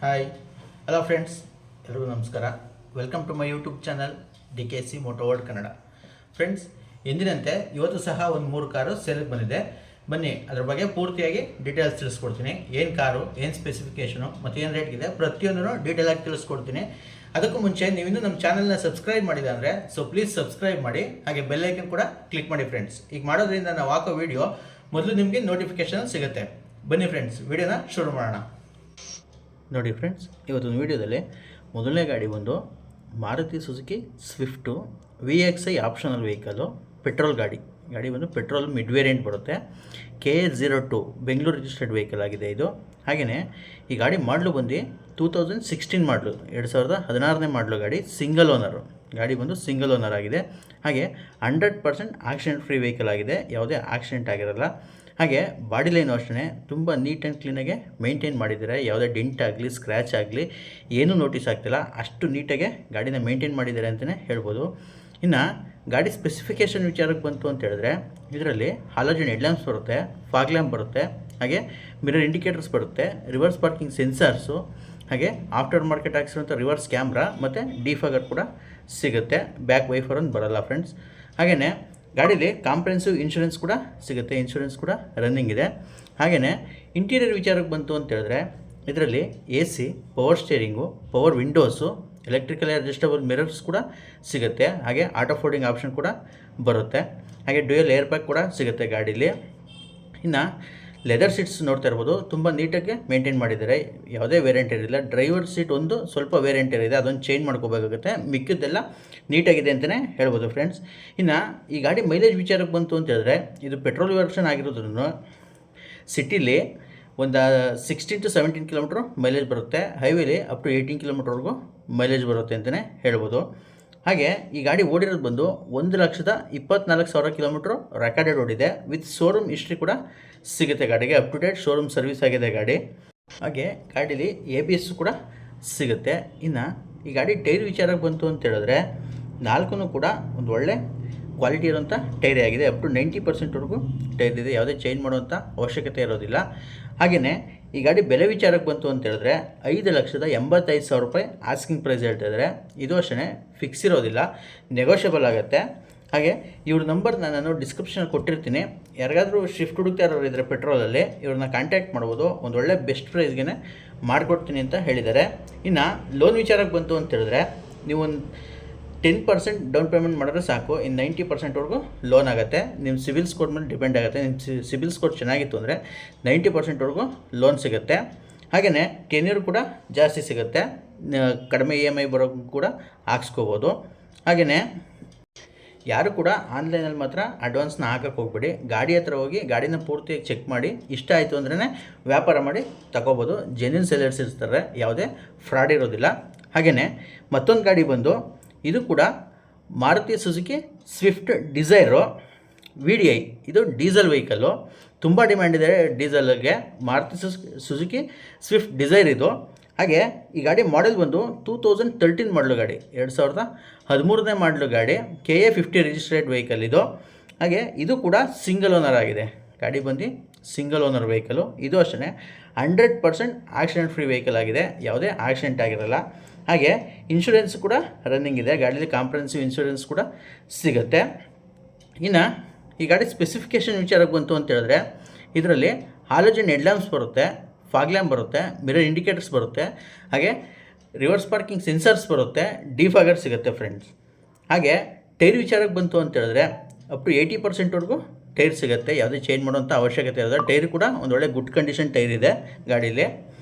Hi hello friends, ಎಲ್ರಿಗೂ ನಮಸ್ಕಾರ. Welcome to my YouTube channel DKC moto world Kannada. Friends, ಎಂದಿನಂತೆ ಇವತ್ತು ಸಹ ಒಂದು 3 ಕಾರು ಸೇಲ್ಗೆ ಬಂದಿದೆ. ಬನ್ನಿ ಅದ್ರ ಬಗ್ಗೆ ಪೂರ್ತಿಯಾಗಿ ಡೀಟೇಲ್ಸ್ ತಿಳಿಸ್ಕೊಡ್ತೀನಿ. ಏನು ಕಾರು, ಏನು ಸ್ಪೆಸಿಫಿಕೇಷನು ಮತ್ತು ಏನು ರೇಟ್ಗಿದೆ ಪ್ರತಿಯೊಂದನ್ನು ಡೀಟೇಲಾಗಿ ತಿಳಿಸ್ಕೊಡ್ತೀನಿ. ಅದಕ್ಕೂ ಮುಂಚೆ ನೀವಿನ್ನೂ ನಮ್ಮ ಚಾನಲ್ನ ಸಬ್ಸ್ಕ್ರೈಬ್ ಮಾಡಿಲ್ಲ ಅಂದರೆ ಪ್ಲೀಸ್ ಸಬ್ಸ್ಕ್ರೈಬ್ ಮಾಡಿ, ಹಾಗೆ ಬೆಲ್ ಐಕನ್ ಕೂಡ ಕ್ಲಿಕ್ ಮಾಡಿ ಫ್ರೆಂಡ್ಸ್. ಈಗ ಮಾಡೋದ್ರಿಂದ ನಾವು ಹಾಕೋ ವಿಡಿಯೋ ಮೊದಲು ನಿಮಗೆ ನೋಟಿಫಿಕೇಷನ್ ಸಿಗುತ್ತೆ. ಬನ್ನಿ ಫ್ರೆಂಡ್ಸ್, ವಿಡಿಯೋನ ಶುರು ಮಾಡೋಣ. ನೋಡಿ ಫ್ರೆಂಡ್ಸ್, ಇವತ್ತೊಂದು ವೀಡಿಯೋದಲ್ಲಿ ಮೊದಲನೇ ಗಾಡಿ ಬಂದು Maruti Suzuki Swift VXi optional vehicle, petrol ಗಾಡಿ ಬಂದು ಪೆಟ್ರೋಲ್ ಮಿಡ್ ವೇರಿಯಂಟ್ ಬರುತ್ತೆ. KA02 ಬೆಂಗಳೂರು ರಿಜಿಸ್ಟರ್ಡ್ ವೆಹಿಕಲ್ ಆಗಿದೆ ಇದು. ಹಾಗೆಯೇ ಈ ಗಾಡಿ ಮಾಡಲು ಬಂದು 2016 ಮಾಡಲು, 2016ನೇ ಮಾಡಲು ಗಾಡಿ. ಗಾಡಿ ಬಂದು ಸಿಂಗಲ್ ಓನರ್ ಆಗಿದೆ. ಹಾಗೆ 100% ಆಕ್ಸಿಡೆಂಟ್ ಫ್ರೀ ವೆಹಿಕಲ್ ಆಗಿದೆ, ಯಾವುದೇ ಆಕ್ಸಿಡೆಂಟ್ ಆಗಿರಲ್ಲ. ಹಾಗೆ ಬಾಡಿ ಲೈನ್ ಅಷ್ಟೇ ತುಂಬ ನೀಟ್ ಆ್ಯಂಡ್ ಕ್ಲೀನಾಗೆ ಮೇಂಟೈನ್ ಮಾಡಿದ್ದಾರೆ. ಯಾವುದೇ ಡೆಂಟ್ ಆಗಲಿ ಸ್ಕ್ರ್ಯಾಚ್ ಆಗಲಿ ಏನೂ ನೋಟಿಸ್ ಆಗ್ತಿಲ್ಲ, ಅಷ್ಟು ನೀಟಾಗೆ ಗಾಡಿನ ಮೇಂಟೈನ್ ಮಾಡಿದ್ದಾರೆ ಅಂತಲೇ ಹೇಳ್ಬೋದು. ಇನ್ನು ಗಾಡಿ ಸ್ಪೆಸಿಫಿಕೇಷನ್ ವಿಚಾರಕ್ಕೆ ಬಂತು ಅಂತ ಹೇಳಿದ್ರೆ, ಇದರಲ್ಲಿ ಹಾಲೋಜನ್ ಹೆಡ್ ಲ್ಯಾಂಪ್ಸ್ ಬರುತ್ತೆ, ಫಾಗ್ ಲ್ಯಾಂಪ್ ಬರುತ್ತೆ, ಹಾಗೆ ಮಿರರ್ ಇಂಡಿಕೇಟರ್ಸ್ ಬರುತ್ತೆ, ರಿವರ್ಸ್ ಪಾರ್ಕಿಂಗ್ ಸೆನ್ಸಾರ್ಸು, ಹಾಗೆ ಆಫ್ಟರ್ ಮಾರ್ಕೆಟ್ ಹಾಕ್ಸಿರೋಂಥ ರಿವರ್ಸ್ ಕ್ಯಾಮ್ರಾ ಮತ್ತು ಡಿಫಾಗರ್ ಕೂಡ ಸಿಗುತ್ತೆ. ಬ್ಯಾಕ್ ವೈಫರ್ ಅಂತ ಬರಲ್ಲ ಫ್ರೆಂಡ್ಸ್. ಹಾಗೆಯೇ ಗಾಡೀಲಿ ಕಾಂಪ್ರೆನ್ಸಿವ್ ಇನ್ಶೂರೆನ್ಸ್ ಕೂಡ ಸಿಗುತ್ತೆ, ಇನ್ಶೂರೆನ್ಸ್ ಕೂಡ ರನ್ನಿಂಗ್ ಇದೆ. ಹಾಗೆಯೇ ಇಂಟೀರಿಯರ್ ವಿಚಾರಕ್ಕೆ ಬಂತು ಅಂತ ಹೇಳಿದ್ರೆ, ಇದರಲ್ಲಿ AC, power steering, power windows, electrical adjustable mirrors ಕೂಡ ಸಿಗುತ್ತೆ. ಹಾಗೆ ಆಟೋ ಫೋಲ್ಡಿಂಗ್ ಆಪ್ಷನ್ ಕೂಡ ಬರುತ್ತೆ. ಹಾಗೆ ಡ್ಯೂಯಲ್ ಏರ್ ಬ್ಯಾಗ್ ಕೂಡ ಸಿಗುತ್ತೆ ಗಾಡೀಲಿ. ಇನ್ನು ಲೆದರ್ ಸೀಟ್ಸ್ ನೋಡ್ತಾ ಇರ್ಬೋದು, ತುಂಬ ನೀಟಾಗಿ ಮೇಂಟೈನ್ ಮಾಡಿದ್ದಾರೆ, ಯಾವುದೇ ವೇರಿಯಂಟ್ ಇರಲಿಲ್ಲ. ಡ್ರೈವರ್ ಸೀಟ್ ಒಂದು ಸ್ವಲ್ಪ ವೇರಿಯಂಟ್ ಇದೆ, ಅದೊಂದು ಚೇಂಜ್ ಮಾಡ್ಕೋಬೇಕಾಗುತ್ತೆ. ಮಿಕ್ಕಿದ್ದೆಲ್ಲ ನೀಟಾಗಿದೆ ಅಂತಲೇ ಹೇಳ್ಬೋದು ಫ್ರೆಂಡ್ಸ್. ಇನ್ನು ಈ ಗಾಡಿ ಮೈಲೇಜ್ ವಿಚಾರಕ್ಕೆ ಬಂತು ಅಂತ ಹೇಳಿದ್ರೆ, ಇದು ಪೆಟ್ರೋಲ್ ವರ್ಷನ್ ಆಗಿರೋದ್ರೂ ಸಿಟಿಲಿ ಒಂದು 16 to 17 ಕಿಲೋಮೀಟ್ರ್ ಮೈಲೇಜ್ ಬರುತ್ತೆ. ಹೈವೇಲಿ ಅಪ್ ಟು 18 ಕಿಲೋಮೀಟ್ರ್ವರೆಗೂ ಮೈಲೇಜ್ ಬರುತ್ತೆ ಅಂತಲೇ ಹೇಳ್ಬೋದು. ಹಾಗೆ ಈ ಗಾಡಿ ಓಡಿರೋದು ಬಂದು 1,24,000 ಕಿಲೋಮೀಟ್ರ್ ರೆಕಾರ್ಡೆಡ್ ಓಡಿದೆ. ವಿತ್ ಶೋರೂಮ್ ಹಿಸ್ಟ್ರಿ ಕೂಡ ಸಿಗುತ್ತೆ ಗಾಡಿಗೆ, up to date showroom service ಆಗಿದೆ ಗಾಡಿ. ಹಾಗೆ ಗಾಡೀಲಿ ABS ಕೂಡ ಸಿಗುತ್ತೆ. ಇನ್ನು ಈ ಗಾಡಿ ಟೈರ್ ವಿಚಾರಕ್ಕೆ ಬಂತು ಅಂತ ಹೇಳಿದ್ರೆ, 4 ಕೂಡ ಒಂದು ಒಳ್ಳೆ ಕ್ವಾಲಿಟಿ ಇರೋಂಥ ಟೈರೇ ಆಗಿದೆ. ಅಪ್ ಟು 90%ವರೆಗೂ ಟೈರ್ ಇದೆ, ಯಾವುದೇ ಚೇಂಜ್ ಮಾಡುವಂಥ ಅವಶ್ಯಕತೆ ಇರೋದಿಲ್ಲ. ಹಾಗೆಯೇ ಈ ಗಾಡಿ ಬೆಲೆ ವಿಚಾರಕ್ಕೆ ಬಂತು ಅಂತ ಹೇಳಿದ್ರೆ, 5,85,000 ರೂಪಾಯಿ ಆಸ್ಕಿಂಗ್ ಪ್ರೈಸ್ ಹೇಳ್ತಾಯಿದ್ದಾರೆ. ಇದು ಅಷ್ಟೇ ಫಿಕ್ಸ್ ಇರೋದಿಲ್ಲ, ನೆಗೋಷಿಯಬಲ್ ಆಗುತ್ತೆ. ಹಾಗೆ ಇವ್ರ ನಂಬರ್ ನಾನು ಡಿಸ್ಕ್ರಿಪ್ಷನಲ್ಲಿ ಕೊಟ್ಟಿರ್ತೀನಿ. ಯಾರಿಗಾದರೂ ಶಿಫ್ಟ್ ಹುಡುಕ್ತಾ ಇರೋರು ಇದ್ದರೆ ಪೆಟ್ರೋಲಲ್ಲಿ, ಇವ್ರನ್ನ ಕಾಂಟ್ಯಾಕ್ಟ್ ಮಾಡ್ಬೋದು, ಒಂದು ಒಳ್ಳೆ ಬೆಸ್ಟ್ ಪ್ರೈಸ್ಗೆ ಮಾಡಿಕೊಡ್ತೀನಿ ಅಂತ ಹೇಳಿದ್ದಾರೆ. ಇನ್ನು ಲೋನ್ ವಿಚಾರಕ್ಕೆ ಬಂತು ಅಂತ ಹೇಳಿದ್ರೆ, ನೀವು ಒಂದು 10% ಡೌನ್ ಪೇಮೆಂಟ್ ಮಾಡಿದ್ರೆ ಸಾಕು, ಇನ್ನು 90%ವರೆಗೂ ಲೋನ್ ಆಗುತ್ತೆ. ನಿಮ್ಮ ಸಿಬಿಲ್ ಸ್ಕೋರ್ ಮೇಲೆ ಡಿಪೆಂಡ್ ಆಗುತ್ತೆ. ನಿಮ್ಮ ಸಿಬಿಲ್ ಸ್ಕೋರ್ ಚೆನ್ನಾಗಿತ್ತು ಅಂದರೆ 90%ವರೆಗೂ ಲೋನ್ ಸಿಗುತ್ತೆ. ಹಾಗೆಯೇ ಟೆನ್ಯೂರ್ ಕೂಡ ಜಾಸ್ತಿ ಸಿಗುತ್ತೆ, ಕಡಿಮೆ EMI ಬರೋ ಕೂಡ ಹಾಕ್ಸ್ಕೋಬೋದು. ಹಾಗೆಯೇ ಯಾರು ಕೂಡ ಆನ್ಲೈನಲ್ಲಿ ಮಾತ್ರ ಅಡ್ವಾನ್ಸ್ನ ಹಾಕಕ್ಕೆ ಹೋಗ್ಬೇಡಿ. ಗಾಡಿ ಹತ್ರ ಹೋಗಿ ಗಾಡಿನ ಪೂರ್ತಿಯಾಗಿ ಚೆಕ್ ಮಾಡಿ, ಇಷ್ಟ ಆಯಿತು ಅಂದ್ರೇ ವ್ಯಾಪಾರ ಮಾಡಿ ತಗೋಬೋದು. ಜೆನ್ಯೂನ್ ಸೆಲ್ಲರ್ಸ್ ಇರ್ತಾರೆ, ಯಾವುದೇ ಫ್ರಾಡ್ ಇರೋದಿಲ್ಲ. ಹಾಗೆಯೇ ಮತ್ತೊಂದು ಗಾಡಿ ಬಂದು, ಇದು ಕೂಡ Maruti Suzuki Swift Dzire VDI. ಇದು ಡೀಸೆಲ್ ವೆಹಿಕಲ್ಲು, ತುಂಬ ಡಿಮ್ಯಾಂಡ್ ಇದೆ ಡೀಸೆಲ್ಗೆ. ಮಾರುತಿ ಸುಜುಕಿ ಸ್ವಿಫ್ಟ್ ಡಿಸೈರ್ ಇದು. ಹಾಗೆ ಈ ಗಾಡಿ ಮಾಡೆಲ್ ಬಂದು 2013 ಮಾಡಲು ಗಾಡಿ, 2013ನೇ ಮಾಡಲು ಗಾಡಿ. KA50 ರಿಜಿಸ್ಟರ್ಡ್ ವೆಹಿಕಲ್ ಇದು. ಹಾಗೆ ಇದು ಕೂಡ ಸಿಂಗಲ್ ಓನರ್ ಆಗಿದೆ. ಗಾಡಿ ಬಂದು ಸಿಂಗಲ್ ಓನರ್ ವೆಹಿಕಲು. ಇದು ಅಷ್ಟೇ 100% ಆಕ್ಸಿಡೆಂಟ್ ಫ್ರೀ ವೆಹಿಕಲ್ ಆಗಿದೆ, ಯಾವುದೇ ಆಕ್ಸಿಡೆಂಟ್ ಆಗಿರಲ್ಲ. ಹಾಗೆ ಇನ್ಶೂರೆನ್ಸ್ ಕೂಡ ರನ್ನಿಂಗ್ ಇದೆ, ಗಾಡೀಲಿ ಕಾಂಪ್ರೆನ್ಸಿವ್ ಇನ್ಶೂರೆನ್ಸ್ ಕೂಡ ಸಿಗುತ್ತೆ. ಇನ್ನು ಈ ಗಾಡಿ ಸ್ಪೆಸಿಫಿಕೇಷನ್ ವಿಚಾರಕ್ಕೆ ಬಂತು ಅಂತ ಹೇಳಿದ್ರೆ, ಇದರಲ್ಲಿ ಹಾಲೋಜನ್ ಹೆಡ್ ಲ್ಯಾಂಪ್ಸ್ ಬರುತ್ತೆ, ಫಾಗ್ ಲ್ಯಾಂಪ್ ಬರುತ್ತೆ, ಮಿರರ್ ಇಂಡಿಕೇಟರ್ಸ್ ಬರುತ್ತೆ, ಹಾಗೆ ರಿವರ್ಸ್ ಪಾರ್ಕಿಂಗ್ ಸೆನ್ಸಾರ್ಸ್ ಬರುತ್ತೆ, ಡಿಫಾಗರ್ ಸಿಗುತ್ತೆ ಫ್ರೆಂಡ್ಸ್. ಹಾಗೆ ಟೈರ್ ವಿಚಾರಕ್ಕೆ ಬಂತು ಅಂತ ಹೇಳಿದ್ರೆ, ಅಪ್ ಟು 80%ವರೆಗೂ ಟೈರ್ ಸಿಗುತ್ತೆ, ಯಾವುದೇ ಚೇಂಜ್ ಮಾಡುವಂಥ ಅವಶ್ಯಕತೆ ಇರೋದು. ಟೈರ್ ಕೂಡ ಒಂದು ಒಳ್ಳೆ ಗುಡ್ ಕಂಡೀಷನ್ ಟೈರ್ ಇದೆ ಗಾಡೀಲಿ.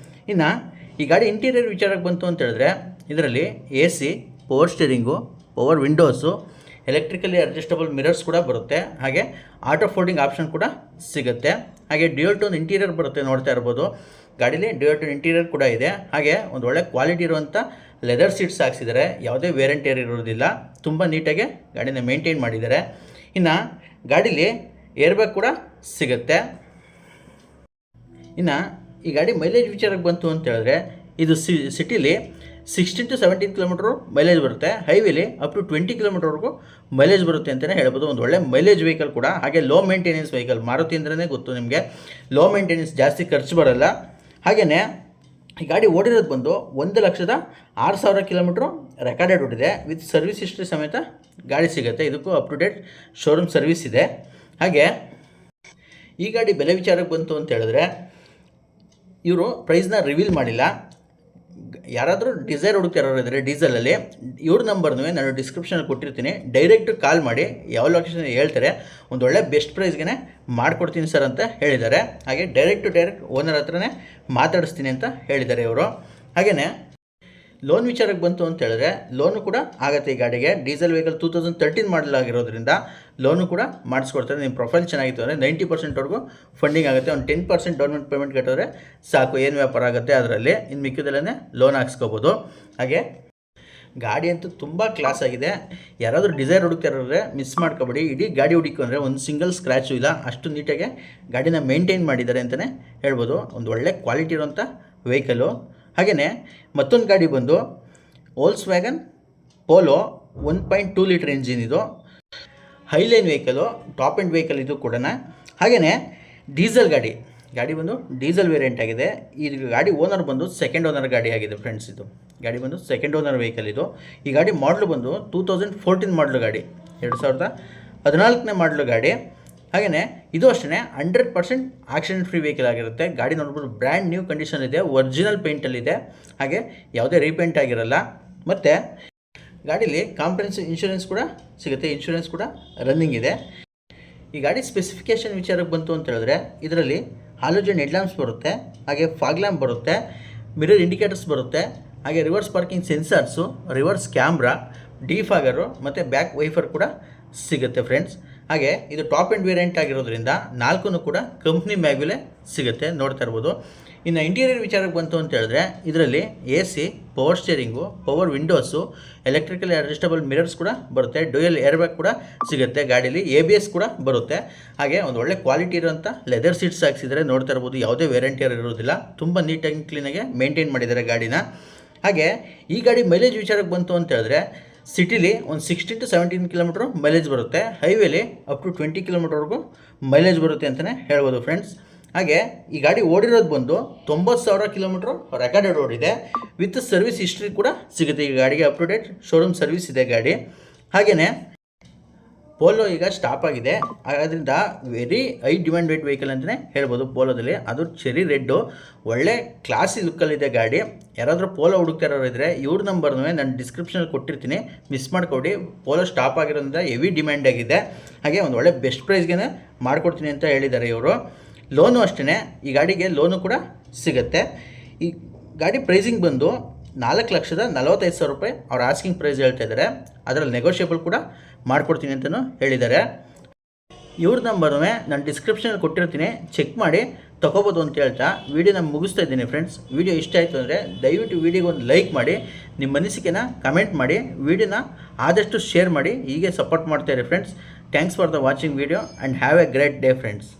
ಇನ್ನು ಈ ಗಾಡಿ ಇಂಟೀರಿಯರ್ ವಿಚಾರಕ್ಕೆ ಬಂತು ಅಂತ ಹೇಳಿದ್ರೆ, ಇದರಲ್ಲಿ AC, power steering, power windows, electrically adjustable mirrors ಕೂಡ ಬರುತ್ತೆ. ಹಾಗೆ ಆಟೋ ಫೋಲ್ಡಿಂಗ್ ಆಪ್ಷನ್ ಕೂಡ ಸಿಗುತ್ತೆ. ಹಾಗೆ ಡ್ಯೂಯಲ್ ಟೋನ್ ಇಂಟೀರಿಯರ್ ಬರುತ್ತೆ, ನೋಡ್ತಾ ಇರ್ಬೋದು. ಗಾಡೀಲಿ ಡ್ಯೂಯಲ್ ಟೋನ್ ಇಂಟೀರಿಯರ್ ಕೂಡ ಇದೆ. ಹಾಗೆ ಒಂದು ಒಳ್ಳೆ ಕ್ವಾಲಿಟಿ ಇರುವಂಥ ಲೆದರ್ ಸೀಟ್ಸ್ ಹಾಕ್ಸಿದ್ದಾರೆ, ಯಾವುದೇ ವೇರಿಯಂಟ್ ಇರೋದಿಲ್ಲ. ತುಂಬ ನೀಟಾಗಿ ಗಾಡಿನ ಮೇಂಟೈನ್ ಮಾಡಿದ್ದಾರೆ. ಇನ್ನು ಗಾಡೀಲಿ ಏರ್ ಬ್ಯಾಗ್ ಕೂಡ ಸಿಗುತ್ತೆ. ಇನ್ನು ಈ ಗಾಡಿ ಮೈಲೇಜ್ ವಿಚಾರಕ್ಕೆ ಬಂತು ಅಂತ ಹೇಳಿದ್ರೆ, ಇದು ಸಿಟಿಲಿ 16 to 17 ಕಿಲೋಮೀಟ್ರ್ ಮೈಲೇಜ್ ಬರುತ್ತೆ. ಹೈವೇಲಿ ಅಪ್ ಟು 20 ಕಿಲೋಮೀಟ್ರ್ವರೆಗೂ ಮೈಲೇಜ್ ಬರುತ್ತೆ ಅಂತಲೇ ಹೇಳ್ಬೋದು. ಒಂದು ಒಳ್ಳೆ ಮೈಲೇಜ್ ವೆಹಿಕಲ್ ಕೂಡ. ಹಾಗೆ ಲೋ ಮೇಂಟೆನೆನ್ಸ್ ವೆಹಿಕಲ್. ಮಾರುತಿ ಅಂದ್ರೇ ಗೊತ್ತು ನಿಮಗೆ, ಲೋ ಮೇಂಟೆನೆನ್ಸ್, ಜಾಸ್ತಿ ಖರ್ಚು ಬರೋಲ್ಲ. ಹಾಗೆಯೇ ಈ ಗಾಡಿ ಓಡಿರೋದು ಬಂದು 1,06,000 ಕಿಲೋಮೀಟ್ರು ರೆಕಾರ್ಡೆಡ್ ಓಡಿದೆ. ವಿತ್ ಸರ್ವಿಸ್ ಹಿಸ್ಟ್ರಿ ಸಮೇತ ಗಾಡಿ ಸಿಗುತ್ತೆ. ಇದಕ್ಕೂ up to date showroom service ಇದೆ. ಹಾಗೆ ಈ ಗಾಡಿ ಬೆಲೆ ವಿಚಾರಕ್ಕೆ ಬಂತು ಅಂತ ಹೇಳಿದ್ರೆ ಇವರು ಪ್ರೈಸ್ನ ರಿವೀಲ್ ಮಾಡಿಲ್ಲ. ಯಾರಾದರೂ ಡಿಸೈರ್ ಹುಡುಕ್ತಾರೋರು ಇದ್ದರೆ ಡೀಸೆಲಲ್ಲಿ ಇವ್ರ ನಂಬರ್ನೂ ನಾನು ಡಿಸ್ಕ್ರಿಪ್ಷನಲ್ಲಿ ಕೊಟ್ಟಿರ್ತೀನಿ. ಡೈರೆಕ್ಟ್ ಕಾಲ್ ಮಾಡಿ ಯಾವ ಲೊಕೇಶನ್ ಹೇಳ್ತಾರೆ, ಒಂದು ಒಳ್ಳೆ ಬೆಸ್ಟ್ ಪ್ರೈಸ್ಗೆ ಮಾಡಿಕೊಡ್ತೀನಿ ಸರ್ ಅಂತ ಹೇಳಿದ್ದಾರೆ. ಹಾಗೆ ಡೈರೆಕ್ಟ್ ಓನರ್ ಹತ್ರನೇ ಮಾತಾಡಿಸ್ತೀನಿ ಅಂತ ಹೇಳಿದ್ದಾರೆ ಇವರು. ಹಾಗೆಯೇ ಲೋನ್ ವಿಚಾರಕ್ಕೆ ಬಂತು ಅಂತ ಹೇಳಿದ್ರೆ ಲೋನು ಕೂಡ ಆಗುತ್ತೆ. ಈ ಗಾಡಿಗೆ ಡೀಸೆಲ್ ವೆಹಿಕಲ್ 2013 ಮಾಡಲ್ ಆಗಿರೋದ್ರಿಂದ ಲೋನು ಕೂಡ ಮಾಡಿಸ್ಕೊಡ್ತಾರೆ. ನಿಮ್ಮ ಪ್ರೊಫೈಲ್ ಚೆನ್ನಾಗಿತ್ತು ಅಂದರೆ 90%ವರೆಗೂ ಫಂಡಿಂಗ್ ಆಗುತ್ತೆ. ಒಂದು 10% ಡೌನ್ ಪೇಮೆಂಟ್ ಕಟ್ಟಿದ್ರೆ ಸಾಕು, ಏನು ವ್ಯಾಪಾರ ಆಗುತ್ತೆ ಅದರಲ್ಲಿ. ಇನ್ನು ಮಿಕ್ಕಿದಲ್ಲೇ ಲೋನ್ ಹಾಕ್ಸ್ಕೋಬೋದು. ಹಾಗೆ ಗಾಡಿ ಅಂತೂ ತುಂಬ ಕ್ಲಾಸ್ ಆಗಿದೆ. ಯಾರಾದರೂ ಡಿಸೈರ್ ಹುಡುಕ್ತಾರಿದ್ರೆ ಮಿಸ್ ಮಾಡ್ಕೊಬೇಡಿ. ಇಡೀ ಗಾಡಿ ಹುಡುಕೊಂಡ್ರೆ ಒಂದು ಸಿಂಗಲ್ ಸ್ಕ್ರ್ಯಾಚು ಇಲ್ಲ, ಅಷ್ಟು ನೀಟಾಗಿ ಗಾಡಿನ ಮೇಂಟೈನ್ ಮಾಡಿದ್ದಾರೆ ಅಂತಲೇ ಹೇಳ್ಬೋದು. ಒಂದು ಒಳ್ಳೆ ಕ್ವಾಲಿಟಿ ಇರೋಂಥ ವೆಹಿಕಲು. ಹಾಗೆಯೇ ಮತ್ತೊಂದು ಗಾಡಿ ಬಂದು ವೋಲ್ಕ್ಸ್ವ್ಯಾಗನ್ ಪೋಲೋ 1.2 ಲೀಟರ್ ಇಂಜಿನ್. ಇದು Highline vehicle, top end vehicle ಇದು ಕೂಡ. ಹಾಗೆಯೇ ಡೀಸೆಲ್ ಗಾಡಿ ಬಂದು ಡೀಸೆಲ್ ವೇರಿಯಂಟ್ ಆಗಿದೆ. ಈ ಗಾಡಿ ಓನರ್ ಬಂದು ಸೆಕೆಂಡ್ ಓನರ್ ಗಾಡಿ ಆಗಿದೆ ಫ್ರೆಂಡ್ಸ್. ಇದು ಗಾಡಿ ಬಂದು ಸೆಕೆಂಡ್ ಓನರ್ ವೆಹಿಕಲ್ ಇದು. ಈ ಗಾಡಿ ಮಾಡಲು ಬಂದು 2014 ಮಾಡಲು ಗಾಡಿ, 2014ನೇ ಮಾಡಲು ಗಾಡಿ. ಹಾಗೆಯೇ ಇದು ಅಷ್ಟೇ 100% ಆಕ್ಸಿಡೆಂಟ್ ಫ್ರೀ ವೆಹಿಕಲ್ ಆಗಿರುತ್ತೆ. ಗಾಡಿ ನೋಡ್ಬೋದು ಬ್ರ್ಯಾಂಡ್ ನ್ಯೂ ಕಂಡೀಷನ್ ಇದೆ, ಒರಿಜಿನಲ್ ಪೇಂಟಲ್ಲಿದೆ. ಹಾಗೆ ಯಾವುದೇ ರೀಪೇಂಟ್ ಆಗಿರಲ್ಲ. ಮತ್ತು ಗಾಡೀಲಿ ಕಾಂಪ್ರಹೆನ್ಸಿವ್ ಇನ್ಶೂರೆನ್ಸ್ ಕೂಡ ಸಿಗುತ್ತೆ. ಇನ್ಶೂರೆನ್ಸ್ ಕೂಡ ರನ್ನಿಂಗ್ ಇದೆ. ಈ ಗಾಡಿ ಸ್ಪೆಸಿಫಿಕೇಷನ್ ವಿಚಾರಕ್ಕೆ ಬಂತು ಅಂತ ಹೇಳಿದ್ರೆ ಇದರಲ್ಲಿ ಹಾಲೋಜನ್ ಹೆಡ್ಲ್ಯಾಂಪ್ಸ್ ಬರುತ್ತೆ, ಹಾಗೆ ಫಾಗ್ ಲ್ಯಾಂಪ್ ಬರುತ್ತೆ, ಮಿರರ್ ಇಂಡಿಕೇಟರ್ಸ್ ಬರುತ್ತೆ, ಹಾಗೆ reverse parking sensors, reverse camera, defogger ಮತ್ತು ಬ್ಯಾಕ್ ವೈಫರ್ ಕೂಡ ಸಿಗುತ್ತೆ ಫ್ರೆಂಡ್ಸ್. ಹಾಗೆ ಇದು ಟಾಪ್ ಎಂಡ್ ವೇರಿಯಂಟ್ ಆಗಿರೋದ್ರಿಂದ 4 ಕೂಡ ಕಂಪ್ನಿ ಮ್ಯಾಗ್ಯುಲೇ ಸಿಗುತ್ತೆ, ನೋಡ್ತಾ ಇರ್ಬೋದು. ಇನ್ನು ಇಂಟೀರಿಯರ್ ವಿಚಾರಕ್ಕೆ ಬಂತು ಅಂತ ಹೇಳಿದ್ರೆ ಇದರಲ್ಲಿ AC, power steering, power windows, electrical adjustable mirrors ಕೂಡ ಬರುತ್ತೆ, ಡ್ಯೂಯಲ್ ಏರ್ ಬ್ಯಾಗ್ ಕೂಡ ಸಿಗುತ್ತೆ. ಗಾಡೀಲಿ ABS ಕೂಡ ಬರುತ್ತೆ. ಹಾಗೆ ಒಂದು ಒಳ್ಳೆ ಕ್ವಾಲಿಟಿ ಇರೋಂಥ ಲೆದರ್ ಸೀಟ್ಸ್ ಹಾಕ್ಸಿದ್ರೆ ನೋಡ್ತಾ ಇರ್ಬೋದು. ಯಾವುದೇ ವೇರಿಯಂಟಿಯರ್ ಇರೋದಿಲ್ಲ, ತುಂಬ ನೀಟಾಗಿ ಕ್ಲೀನಾಗಿ ಮೇಂಟೈನ್ ಮಾಡಿದ್ದಾರೆ ಗಾಡಿನ. ಹಾಗೆ ಈ ಗಾಡಿ ಮೈಲೇಜ್ ವಿಚಾರಕ್ಕೆ ಬಂತು ಅಂತ ಹೇಳಿದ್ರೆ ಸಿಟಿಲಿ ಒಂದು 16 to 17 ಕಿಲೋಮೀಟ್ರ್ ಮೈಲೇಜ್ ಬರುತ್ತೆ. ಹೈವೇಲಿ ಅಪ್ ಟು 20 ಕಿಲೋಮೀಟ್ರ್ವರೆಗೂ ಮೈಲೇಜ್ ಬರುತ್ತೆ ಅಂತಲೇ ಹೇಳ್ಬೋದು ಫ್ರೆಂಡ್ಸ್. ಹಾಗೆ ಈ ಗಾಡಿ ಓಡಿರೋದು ಬಂದು 90,000 ಕಿಲೋಮೀಟ್ರ್ ರೆಕಾರ್ಡೆಡ್ ಓಡಿದೆ. ವಿತ್ ಸರ್ವಿಸ್ ಹಿಸ್ಟ್ರಿ ಕೂಡ ಸಿಗುತ್ತೆ. ಈ ಗಾಡಿಗೆ up to date showroom service ಇದೆ ಗಾಡಿ. ಹಾಗೆಯೇ ಪೋಲೋ ಈಗ ಸ್ಟಾಪ್ ಆಗಿದೆ. ಅದರಿಂದ very high demand wait vehicle ಅಂತಲೇ ಹೇಳ್ಬೋದು ಪೋಲೋದಲ್ಲಿ. ಅದು ಚೆರಿ ರೆಡ್ಡು, ಒಳ್ಳೆ ಕ್ಲಾಸಿ ಲುಕ್ಕಲ್ಲಿದೆ ಗಾಡಿ. ಯಾರಾದರೂ ಪೋಲೋ ಹುಡುಕ್ತಾರೋ ಇದ್ದರೆ ಇವ್ರ ನಂಬರ್ನೂ ನಾನು ಡಿಸ್ಕ್ರಿಪ್ಷನಲ್ಲಿ ಕೊಟ್ಟಿರ್ತೀನಿ, ಮಿಸ್ ಮಾಡ್ಕೊಡಿ. ಪೋಲೋ ಸ್ಟಾಪ್ ಆಗಿರೋದ್ರಿಂದ ಹೆವಿ ಡಿಮ್ಯಾಂಡ್ ಆಗಿದೆ. ಹಾಗೆ ಒಂದು ಒಳ್ಳೆ ಬೆಸ್ಟ್ ಪ್ರೈಸ್ಗೆ ಮಾಡಿಕೊಡ್ತೀನಿ ಅಂತ ಹೇಳಿದ್ದಾರೆ ಇವರು. ಲೋನು ಅಷ್ಟೇ, ಈ ಗಾಡಿಗೆ ಲೋನು ಕೂಡ ಸಿಗುತ್ತೆ. ಈ ಗಾಡಿ ಪ್ರೈಸಿಂಗ್ ಬಂದು 4,45,000 ರೂಪಾಯಿ ಅವ್ರು ಆಸ್ಕಿಂಗ್ ಪ್ರೈಸ್ ಹೇಳ್ತಾ ಇದ್ದಾರೆ. ಅದರಲ್ಲಿ ನೆಗೋಷಿಯೇಬಲ್ ಕೂಡ ಮಾಡಿಕೊಡ್ತೀನಿ ಅಂತಲೂ ಹೇಳಿದ್ದಾರೆ. ಇವ್ರ ನಂಬರ್ನೂ ನಾನು ಡಿಸ್ಕ್ರಿಪ್ಷನಲ್ಲಿ ಕೊಟ್ಟಿರ್ತೀನಿ, ಚೆಕ್ ಮಾಡಿ ತೊಗೋಬೋದು ಅಂತ ಹೇಳ್ತಾ ವೀಡಿಯೋನ ಮುಗಿಸ್ತಾ ಇದ್ದೀನಿ ಫ್ರೆಂಡ್ಸ್. ವೀಡಿಯೋ ಇಷ್ಟ ಆಯಿತು ಅಂದರೆ ದಯವಿಟ್ಟು ವೀಡಿಯೋಗೆ ಒಂದು ಲೈಕ್ ಮಾಡಿ, ನಿಮ್ಮ ಅನಿಸಿಕೆನ ಕಮೆಂಟ್ ಮಾಡಿ, ವೀಡಿಯೋನ ಆದಷ್ಟು ಶೇರ್ ಮಾಡಿ. ಹೀಗೆ ಸಪೋರ್ಟ್ ಮಾಡ್ತಾಯಿರಿ friends. Thanks for the watching video and have a great day friends.